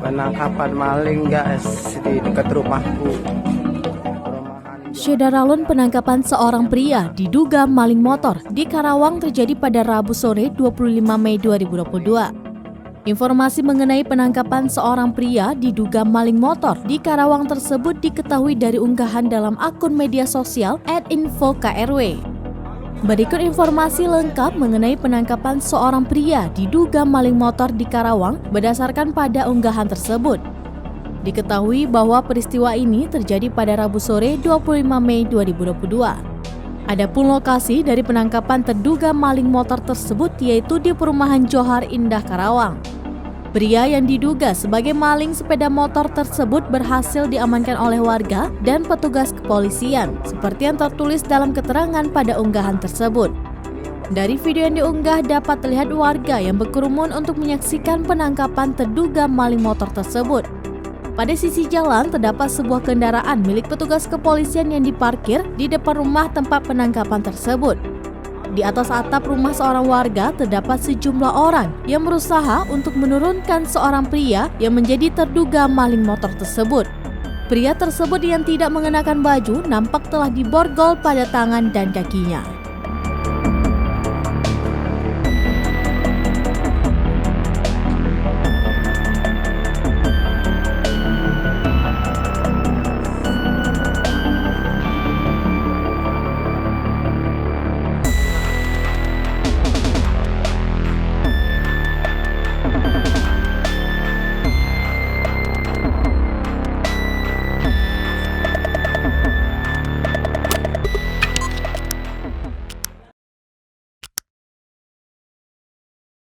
Penangkapan maling guys di dekat rumahku. Syederalun penangkapan seorang pria diduga maling motor di Karawang terjadi pada Rabu sore 25 Mei 2022. Informasi mengenai penangkapan seorang pria diduga maling motor di Karawang tersebut diketahui dari unggahan dalam akun media sosial @infokrw. Berikut informasi lengkap mengenai penangkapan seorang pria diduga maling motor di Karawang berdasarkan pada unggahan tersebut. Diketahui bahwa peristiwa ini terjadi pada Rabu sore 25 Mei 2022. Adapun lokasi dari penangkapan terduga maling motor tersebut yaitu di Perumahan Johar Indah Karawang. Pria yang diduga sebagai maling sepeda motor tersebut berhasil diamankan oleh warga dan petugas kepolisian, seperti yang tertulis dalam keterangan pada unggahan tersebut. Dari video yang diunggah dapat terlihat warga yang berkerumun untuk menyaksikan penangkapan terduga maling motor tersebut. Pada sisi jalan terdapat sebuah kendaraan milik petugas kepolisian yang diparkir di depan rumah tempat penangkapan tersebut. Di atas atap rumah seorang warga terdapat sejumlah orang yang berusaha untuk menurunkan seorang pria yang menjadi terduga maling motor tersebut. Pria tersebut yang tidak mengenakan baju nampak telah diborgol pada tangan dan kakinya.